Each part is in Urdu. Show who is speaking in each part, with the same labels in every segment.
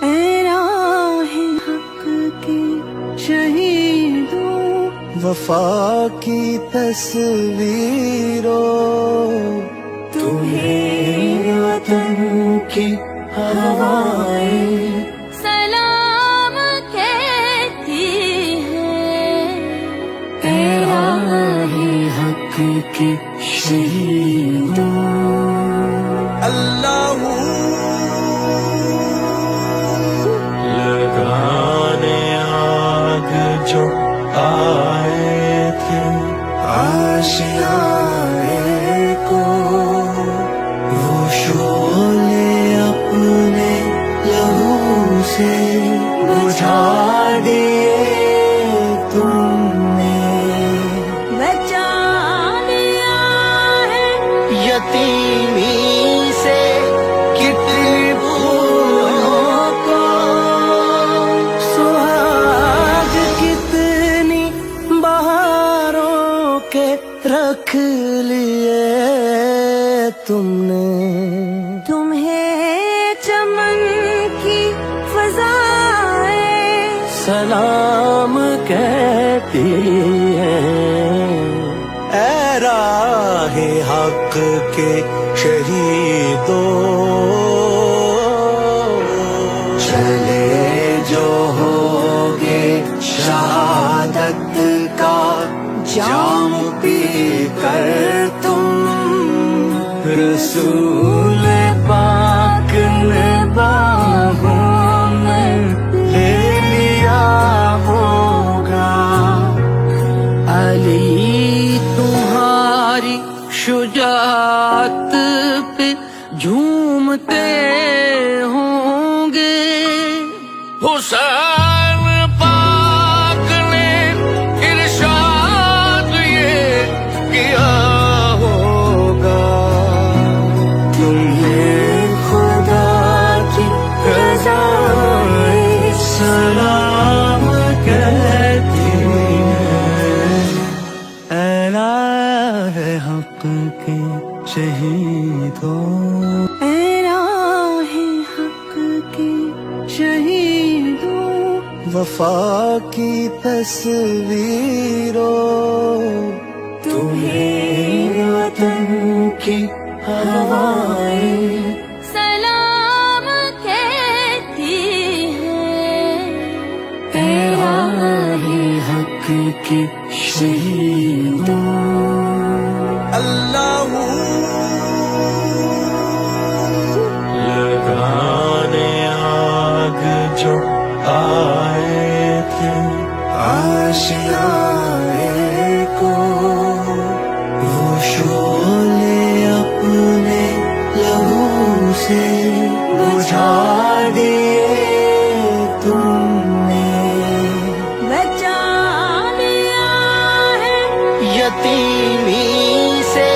Speaker 1: اے راہ حق کے شہیدوں،
Speaker 2: وفا کی تصویروں، تمہیں وطن کی ہوائیں
Speaker 1: سلام کہتی ہے۔
Speaker 2: اے راہ حق کے شہیدوں، اللہ لگانے آگ جو آئے تھے آشیانے کو، وہ شعلے اپنے لہو سے بجھا دیے تم نے،
Speaker 1: بچا لیا ہے
Speaker 2: یتیمی سے کتنی بھولوں کو، سہاگ کتنی بہاروں کے رکھ لیے تم نے،
Speaker 1: تمہیں چمن کی فضائیں
Speaker 2: سلام کہتی ہے۔ اے راہ حق کے شہیدوں، چلے جو ہوگے شہادت کا جام پی کر تم، رسول پاک نے باہوں میں لے لیا ہوگا،
Speaker 3: علی تمہاری شجاعت پہ جھومتے ہوں گے، حسین پاک نے ارشاد یہ کیا
Speaker 2: ہوگا، تمہیں خدا کی رضائیں سلام کہتی ہے۔ اے راہ حق کے شہیدوں،
Speaker 1: اے راہ حق کے شہیدوں،
Speaker 2: وفا کی تصویروں، تمہیں وطن کی ہوائیں
Speaker 1: سلام کہتی ہے۔
Speaker 2: اے راہ حق کے شہیدوں، اللہ لگانے آگ جو آئے تھے آشیانے کو، وہ شعلے اپنے لہو سے بجھا دیے تم نے،
Speaker 1: بچا لیا ہے
Speaker 2: یتیمی سے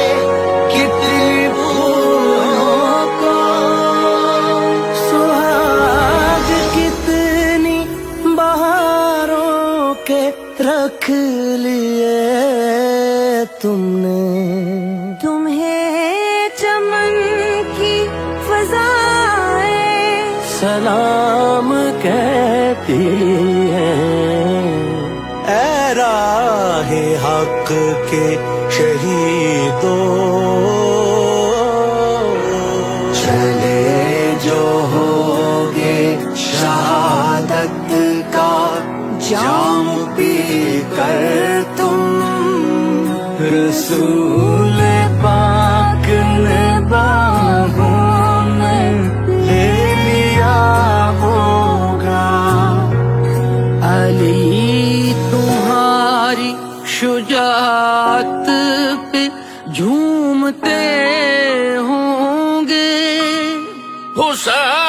Speaker 2: کتنی بھولوں کو، سہاگ کتنی بہاروں کے رکھ لیے تم نے،
Speaker 1: تمہیں چمن کی فضائیں
Speaker 2: سلام کہتی ہے۔ اے راہ حق کے شہیدوں، چلے جو ہوگے شہادت کا جام پی کر تم، رسول پاک نے باہوں میں لے لیا ہوگا،
Speaker 3: علی تمہاری شجاعت پہ جھومتے ہوں گے، حسین